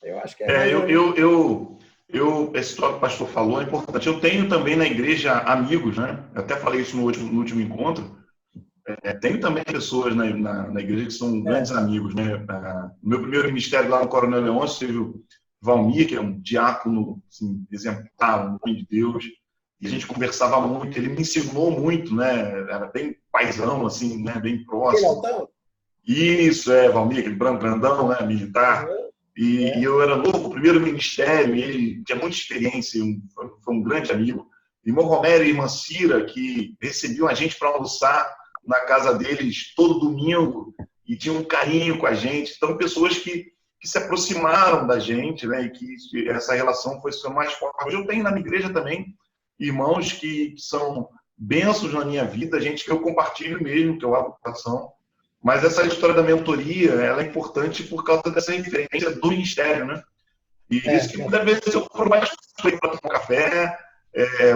[SPEAKER 2] Eu acho que é mais ou menos.
[SPEAKER 1] Esse que o pastor falou é importante. Eu tenho também na igreja amigos, né? Eu até falei isso no último encontro. Tenho também pessoas na igreja que são grandes amigos, né? No meu primeiro ministério lá no Coronel Leôncio, teve o Valmir, que é um diácono assim, exemplar, um homem de Deus, e a gente conversava muito. Ele me ensinou muito, né? Era bem paizão, assim, né? Bem
[SPEAKER 2] Aquele
[SPEAKER 1] próximo.
[SPEAKER 2] altão?
[SPEAKER 1] Isso, Valmir, aquele branco grandão, né? Militar. E eu era novo, o primeiro ministério, e ele tinha muita experiência, foi um grande amigo. Irmão Romero e irmã Cira, que recebiam a gente para almoçar na casa deles todo domingo e tinham um carinho com a gente. Então, pessoas que se aproximaram da gente, né? E que essa relação foi sendo mais forte. Hoje eu tenho na minha igreja também irmãos que são bênçãos na minha vida, gente que eu compartilho mesmo, que eu abro o coração. Mas essa história da mentoria, ela é importante por causa dessa referência do ministério, né? E isso que muitas vezes eu fui mais para tomar um café,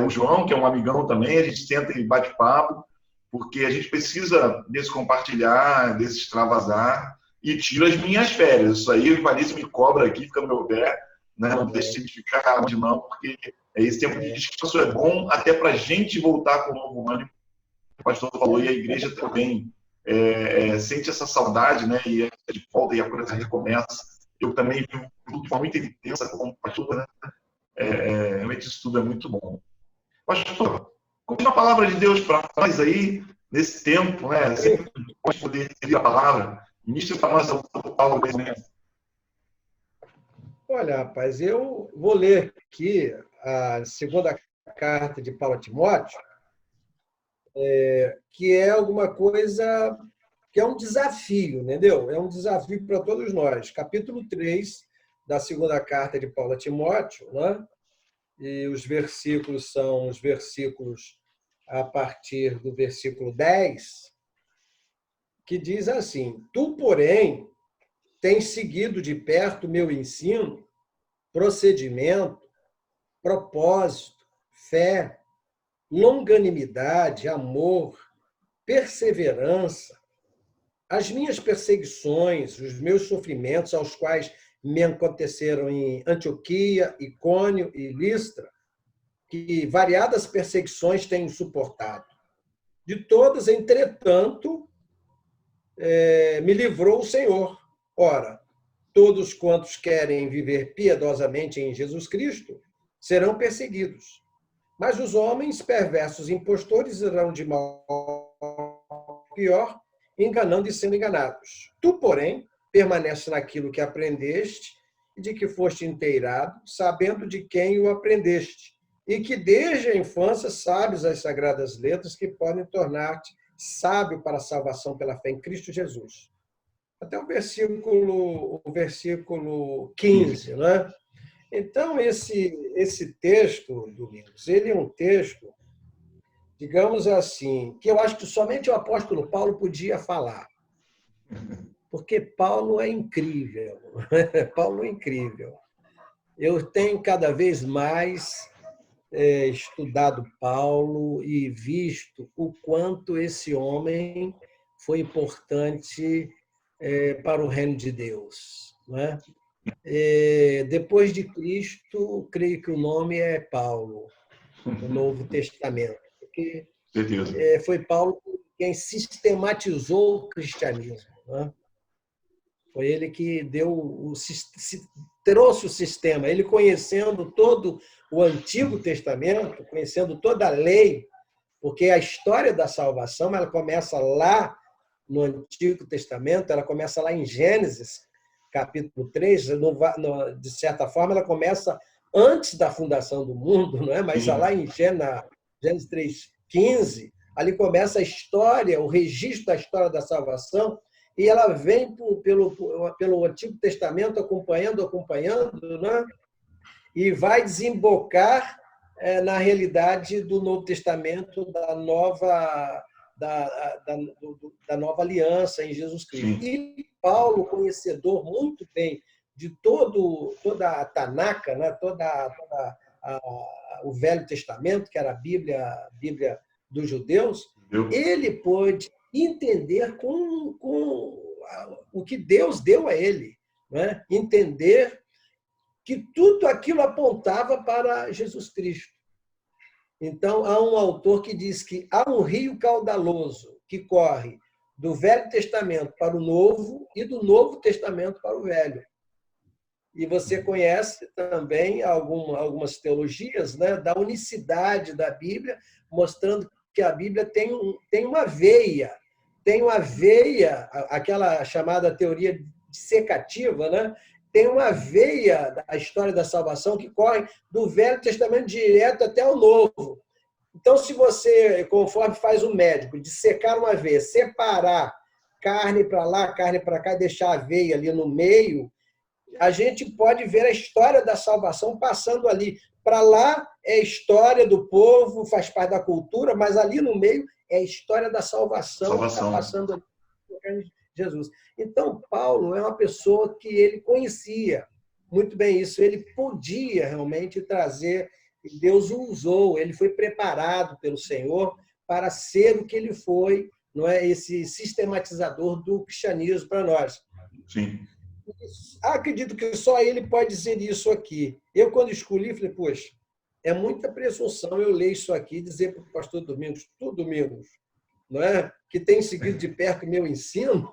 [SPEAKER 1] o João, que é um amigão também, a gente senta e bate papo, porque a gente precisa desse compartilhar, desse extravasar, e tiro as minhas férias. Isso aí, o Evaristo me cobra aqui, fica no meu pé, né? Não deixa de ficar onde não, porque esse tempo de descanso é bom até para a gente voltar com um novo ânimo. O pastor falou, e a igreja também sente essa saudade, né? E é de volta e a coisa recomeça. Eu também vi de forma muito intensa como pastor, né? Realmente isso tudo é muito bom. Pastor, como a palavra de Deus para nós aí, nesse tempo, né? Sempre pode poder receber a palavra. Ministro para nós o Paulo mesmo.
[SPEAKER 2] Olha, rapaz, eu vou ler aqui a segunda carta de Paulo a Timóteo, que é alguma coisa que é um desafio, entendeu? É um desafio para todos nós. Capítulo 3 da segunda carta de Paulo a Timóteo, né? E os versículos são os versículos a partir do versículo 10, que diz assim: Tu, porém, tens seguido de perto meu ensino, procedimento, propósito, fé, longanimidade, amor, perseverança, as minhas perseguições, os meus sofrimentos, aos quais me aconteceram em Antioquia, Icônio e Listra, que variadas perseguições tenho suportado. De todas, entretanto, me livrou o Senhor. Ora, todos quantos querem viver piedosamente em Jesus Cristo serão perseguidos. Mas os homens perversos e impostores irão de mal a pior, enganando e sendo enganados. Tu, porém, permanece naquilo que aprendeste e de que foste inteirado, sabendo de quem o aprendeste, e que desde a infância sabes as sagradas letras que podem tornar-te sábio para a salvação pela fé em Cristo Jesus. Até o versículo 15, né? Então, esse texto, Domingos, ele é um texto, digamos assim, que eu acho que somente o apóstolo Paulo podia falar. Porque Paulo é incrível. Paulo é incrível. Eu tenho cada vez mais estudado Paulo e visto o quanto esse homem foi importante para o reino de Deus, não é? Depois de Cristo, creio que o nome é Paulo, no Novo Testamento, porque foi Paulo quem sistematizou o cristianismo, né? Foi ele que trouxe o sistema. Ele, conhecendo todo o Antigo Testamento, conhecendo toda a lei, porque a história da salvação ela começa lá no Antigo Testamento, ela começa lá em Gênesis, capítulo 3, de certa forma, ela começa antes da fundação do mundo, não é? Mas lá em Gênesis, Gênesis 3:15, ali começa a história, o registro da história da salvação, e ela vem pelo Antigo Testamento acompanhando, né? E vai desembocar na realidade do Novo Testamento, da nova aliança em Jesus Cristo.
[SPEAKER 1] Sim.
[SPEAKER 2] E Paulo, conhecedor muito bem de toda a Tanakh, né? O Velho Testamento, que era a Bíblia dos judeus, ele pôde entender com o que Deus deu a ele, né? Entender que tudo aquilo apontava para Jesus Cristo. Então, há um autor que diz que há um rio caudaloso que corre do Velho Testamento para o Novo e do Novo Testamento para o Velho. E você conhece também algumas teologias, né, da unicidade da Bíblia, mostrando que a Bíblia tem uma veia, aquela chamada teoria dissecativa, né? Tem uma veia da história da salvação que corre do Velho Testamento direto até o Novo. Então, se você, conforme faz o médico, dissecar uma veia, separar carne para lá, carne para cá, deixar a veia ali no meio, a gente pode ver a história da salvação passando ali. Para lá é a história do povo, faz parte da cultura, mas ali no meio é a história da salvação que está passando ali. Jesus. Então, Paulo é uma pessoa que ele conhecia muito bem isso. Ele podia realmente trazer, e Deus o usou, ele foi preparado pelo Senhor para ser o que ele foi, não é, esse sistematizador do cristianismo para nós.
[SPEAKER 1] Sim.
[SPEAKER 2] Acredito que só ele pode dizer isso aqui. Eu, quando escolhi, falei, poxa, é muita presunção eu ler isso aqui e dizer para o pastor Domingos, tu, Domingos, não é? Que tem seguido de perto o meu ensino.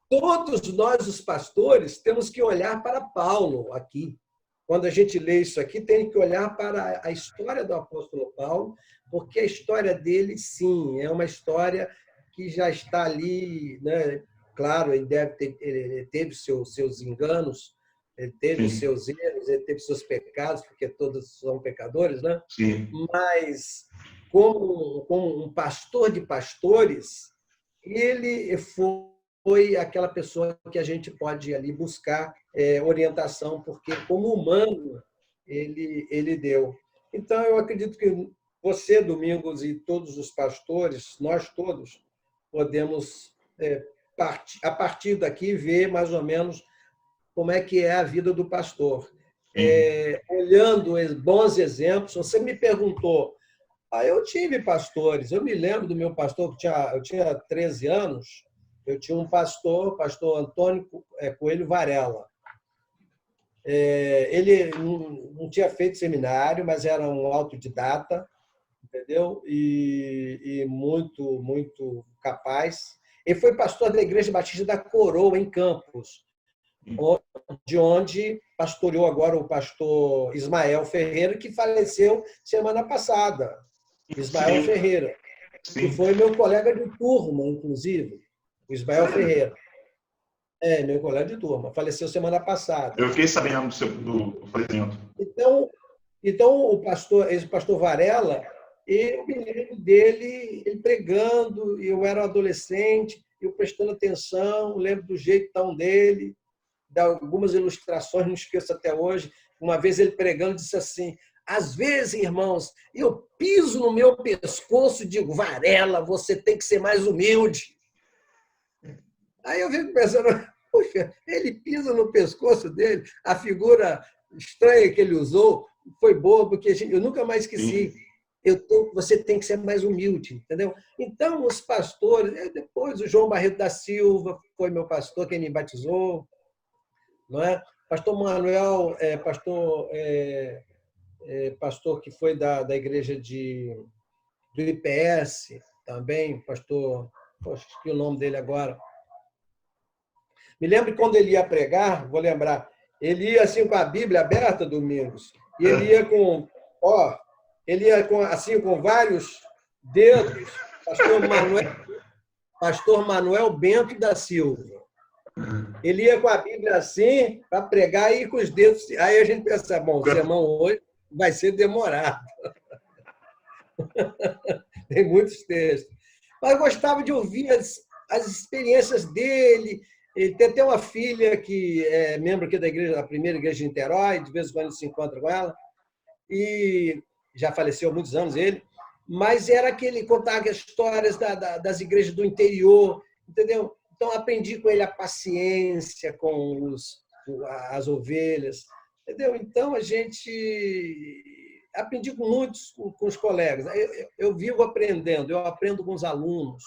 [SPEAKER 2] Todos nós, os pastores, temos que olhar para Paulo aqui. Quando a gente lê isso aqui, tem que olhar para a história do apóstolo Paulo, porque a história dele, sim, é uma história que já está ali, né? Claro, ele teve seus enganos, ele teve os seus erros, ele teve seus pecados, porque todos são pecadores, né?
[SPEAKER 1] Sim.
[SPEAKER 2] Mas, como um pastor de pastores, ele foi aquela pessoa que a gente pode ali buscar orientação, porque como humano ele deu. Então, eu acredito que você, Domingos, e todos os pastores, nós todos, podemos, a partir daqui, ver mais ou menos como é que é a vida do pastor. Olhando bons exemplos, você me perguntou, eu tive pastores, eu me lembro do meu pastor, eu tinha 13 anos, eu tinha um pastor Antônio Coelho Varela. Ele não tinha feito seminário, mas era um autodidata, entendeu? E muito, muito capaz. Ele foi pastor da Igreja Batista da Coroa, em Campos, de onde pastoreou agora o pastor Ismael Ferreira, que faleceu semana passada. Ismael Ferreira, que foi meu colega de turma, inclusive. O Ismael Ferreira. Meu colega de turma. Faleceu semana passada.
[SPEAKER 1] Eu fiquei sabendo do falecimento.
[SPEAKER 2] Então esse pastor Varela, eu me lembro dele, ele pregando, eu era um adolescente, eu prestando atenção, lembro do jeitão dele, de algumas ilustrações, não esqueço até hoje. Uma vez ele pregando disse assim, às vezes, irmãos, eu piso no meu pescoço e digo, Varela, você tem que ser mais humilde. Aí eu fico pensando, puxa, ele pisa no pescoço dele, a figura estranha que ele usou foi boa, porque eu nunca mais esqueci. Você tem que ser mais humilde, entendeu? Então, os pastores, depois o João Barreto da Silva foi meu pastor, quem me batizou, não é? Pastor Manuel, pastor que foi da igreja do IPS, também, pastor, esqueci o nome dele agora. Me lembro quando ele ia pregar, vou lembrar, ele ia assim com a Bíblia aberta, Domingos, e ele ia assim com vários dedos, pastor Manuel Bento da Silva. Ele ia com a Bíblia assim, para pregar, e ia com os dedos. Aí a gente pensa, bom, o sermão hoje vai ser demorado. Tem muitos textos. Mas eu gostava de ouvir as experiências dele. Ele tem até uma filha que é membro aqui da igreja, da primeira igreja de Niterói, de vez em quando ele se encontra com ela, e já faleceu há muitos anos ele, mas era aquele contar histórias das igrejas do interior, entendeu? Então aprendi com ele a paciência com as ovelhas, entendeu? Então a gente aprendi com muitos com os colegas. Eu vivo aprendendo, eu aprendo com os alunos.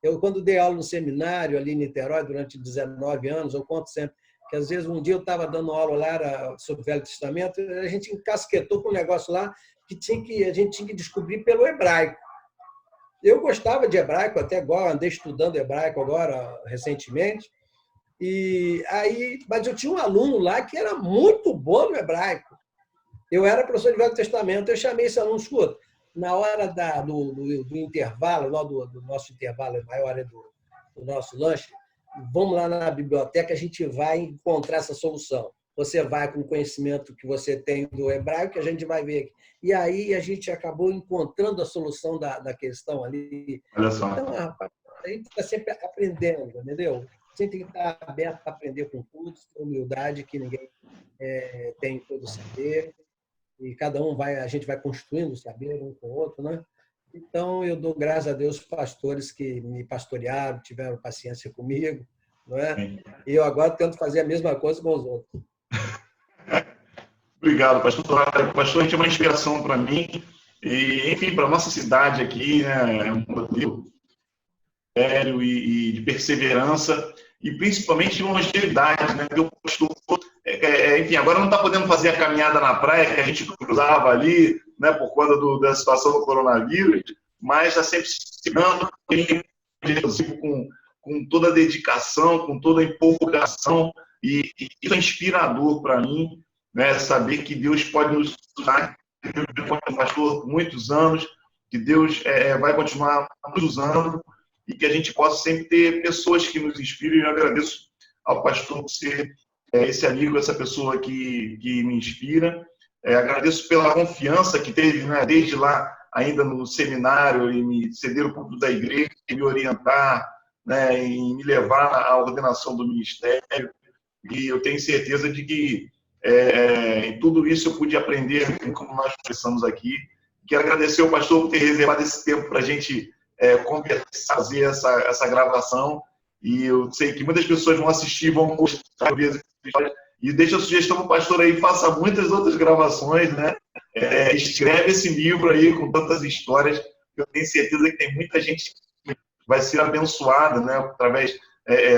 [SPEAKER 2] Eu, quando dei aula no seminário ali em Niterói, durante 19 anos, eu conto sempre que, às vezes, um dia eu estava dando aula lá sobre o Velho Testamento, a gente encasquetou com um negócio lá que a gente tinha que descobrir pelo hebraico. Eu gostava de hebraico, até agora, andei estudando hebraico agora, recentemente, mas eu tinha um aluno lá que era muito bom no hebraico. Eu era professor de Velho Testamento, eu chamei esse aluno, escuta, na hora do intervalo, lá do nosso intervalo, a maior hora do nosso lanche, vamos lá na biblioteca, a gente vai encontrar essa solução. Você vai com o conhecimento que você tem do hebraico, que a gente vai ver aqui. E aí a gente acabou encontrando a solução da questão ali.
[SPEAKER 1] Olha só.
[SPEAKER 2] Então, rapaz, a gente está sempre aprendendo, entendeu? A gente tem que estar aberto para aprender com tudo, com humildade, que ninguém tem todo o saber. E cada um a gente vai construindo o saber um com o outro, né? Então, eu dou graças a Deus aos pastores que me pastorearam, tiveram paciência comigo, não é? E eu agora tento fazer a mesma coisa com os outros.
[SPEAKER 1] Obrigado, pastor. O pastor, a gente é uma inspiração para mim e, enfim, para a nossa cidade aqui, né? É um modelo sério e de perseverança e principalmente de longevidade, né? O pastor, enfim, agora não está podendo fazer a caminhada na praia que a gente cruzava ali, né? Por conta da situação do coronavírus, mas está sempre segurando com toda a dedicação, com toda a empolgação e isso é inspirador para mim, né? Saber que Deus pode nos usar, que Deus pode ser pastor por muitos anos, que Deus vai continuar nos usando e que a gente possa sempre ter pessoas que nos inspirem. Eu agradeço ao pastor por ser esse amigo, essa pessoa que me inspira. Agradeço pela confiança que teve, né, desde lá, ainda no seminário, em me ceder o púlpito da igreja, em me orientar, né, em me levar à ordenação do ministério. E eu tenho certeza de que em tudo isso eu pude aprender, como nós conversamos aqui. Quero agradecer ao pastor por ter reservado esse tempo para a gente conversar, fazer essa gravação. E eu sei que muitas pessoas vão assistir, vão gostar de ver as histórias. E deixa a sugestão para o pastor aí, faça muitas outras gravações, né? Escreve esse livro aí com tantas histórias. Eu tenho certeza que tem muita gente que vai ser abençoada, né? Através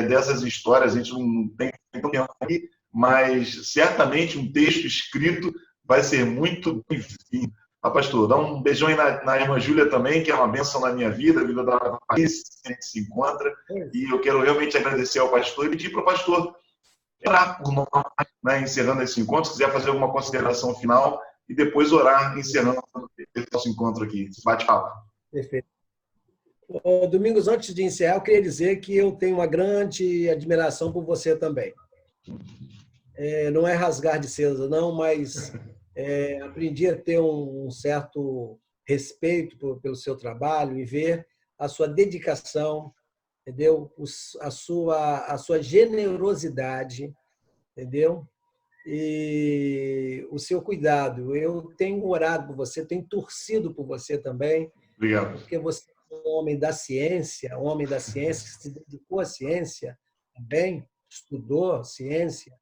[SPEAKER 1] dessas histórias. A gente não tem tempo aqui, mas certamente um texto escrito vai ser muito bem-vindo. Pastor, dá um beijão aí na irmã Júlia também, que é uma bênção na minha vida, a vida da Paris, que a gente se encontra. E eu quero realmente agradecer ao pastor e pedir para o pastor orar por nós, né, encerrando esse encontro, se quiser fazer alguma consideração final, e depois orar, encerrando esse nosso encontro aqui, esse bate-papo.
[SPEAKER 2] Perfeito. Domingos, antes de encerrar, eu queria dizer que eu tenho uma grande admiração por você também. Não é rasgar de seda, não, mas aprendi a ter um certo respeito pelo seu trabalho e ver a sua dedicação, entendeu? A sua generosidade, entendeu? E o seu cuidado. Eu tenho orado por você, tenho torcido por você também.
[SPEAKER 1] Obrigado.
[SPEAKER 2] Porque você é um homem da ciência, que se dedicou à ciência também, estudou ciência,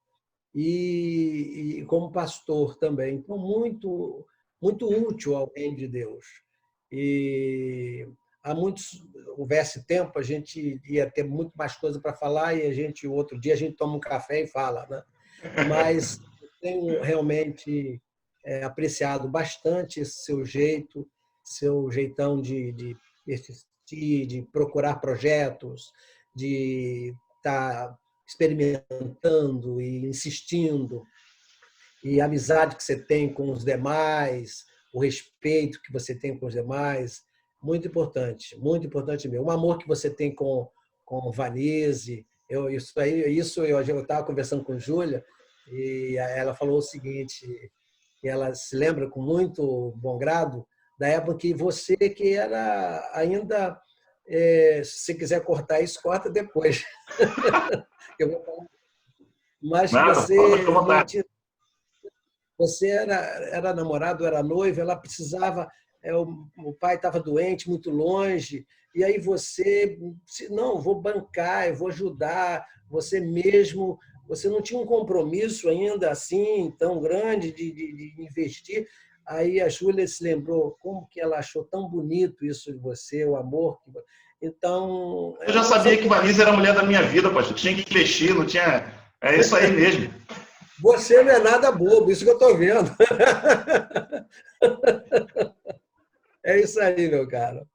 [SPEAKER 2] e como pastor também. Então, muito, muito útil ao reino de Deus. E houvesse tempo, a gente ia ter muito mais coisa para falar e outro dia a gente toma um café e fala, né? Mas eu tenho realmente apreciado bastante esse seu jeito, seu jeitão de persistir, de procurar projetos, de estar experimentando e insistindo, e a amizade que você tem com os demais, o respeito que você tem com os demais, muito importante mesmo. O amor que você tem com Vanese, eu estava conversando com Júlia, e ela falou o seguinte, ela se lembra com muito bom grado da época que você que era ainda, se você quiser cortar isso, corta depois. Eu vou falar. Mas que
[SPEAKER 1] Nada, pode ficar à
[SPEAKER 2] você não
[SPEAKER 1] vontade.
[SPEAKER 2] tinha, você era namorado, era noivo, ela precisava, o pai estava doente, muito longe, e aí você, não, vou bancar, eu vou ajudar, você mesmo, você não tinha um compromisso ainda assim tão grande de investir. Aí a Júlia se lembrou como que ela achou tão bonito isso de você, o amor. Então,
[SPEAKER 1] Eu já
[SPEAKER 2] nós
[SPEAKER 1] sabia
[SPEAKER 2] vamos.
[SPEAKER 1] que Vanessa era a mulher da minha vida, pastor. Tinha que investir, não tinha. É isso aí mesmo.
[SPEAKER 2] Você não é nada bobo, isso que eu estou vendo. É isso aí, meu cara.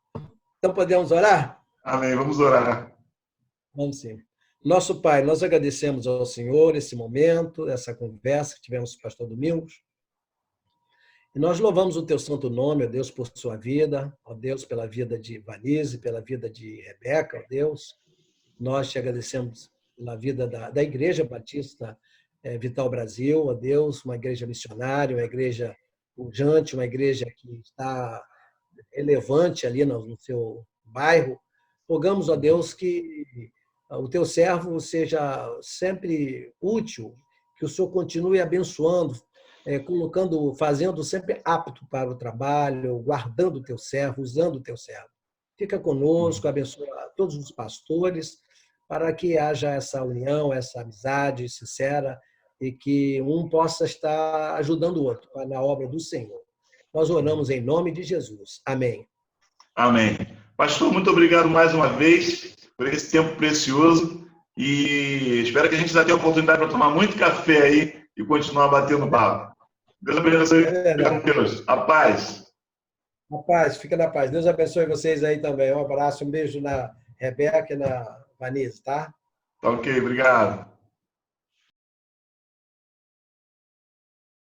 [SPEAKER 2] Então podemos orar?
[SPEAKER 1] Amém. Vamos orar.
[SPEAKER 2] Vamos sim. Nosso Pai, nós agradecemos ao Senhor esse momento, essa conversa que tivemos com o pastor Domingos. E nós louvamos o teu santo nome, ó Deus, por sua vida, ó Deus, pela vida de Vanise, pela vida de Rebeca, ó Deus. Nós te agradecemos pela vida da Igreja Batista Vital Brasil, ó Deus, uma igreja missionária, uma igreja pujante, uma igreja que está relevante ali no seu bairro. Rogamos a Deus que o teu servo seja sempre útil, que o Senhor continue abençoando, colocando, fazendo sempre apto para o trabalho, guardando o teu servo, usando o teu servo. Fica conosco, abençoa todos os pastores, para que haja essa união, essa amizade sincera e que um possa estar ajudando o outro na obra do Senhor. Nós oramos em nome de Jesus. Amém.
[SPEAKER 1] Amém. Pastor, muito obrigado mais uma vez por esse tempo precioso e espero que a gente já tenha a oportunidade para tomar muito café aí e continuar batendo papo. Deus abençoe.
[SPEAKER 2] É
[SPEAKER 1] Fica com
[SPEAKER 2] verdade.
[SPEAKER 1] Deus. A paz.
[SPEAKER 2] Na paz, fica na paz. Deus abençoe vocês aí também. Um abraço, um beijo na Rebeca e na Vanise, tá?
[SPEAKER 1] Tá ok, obrigado.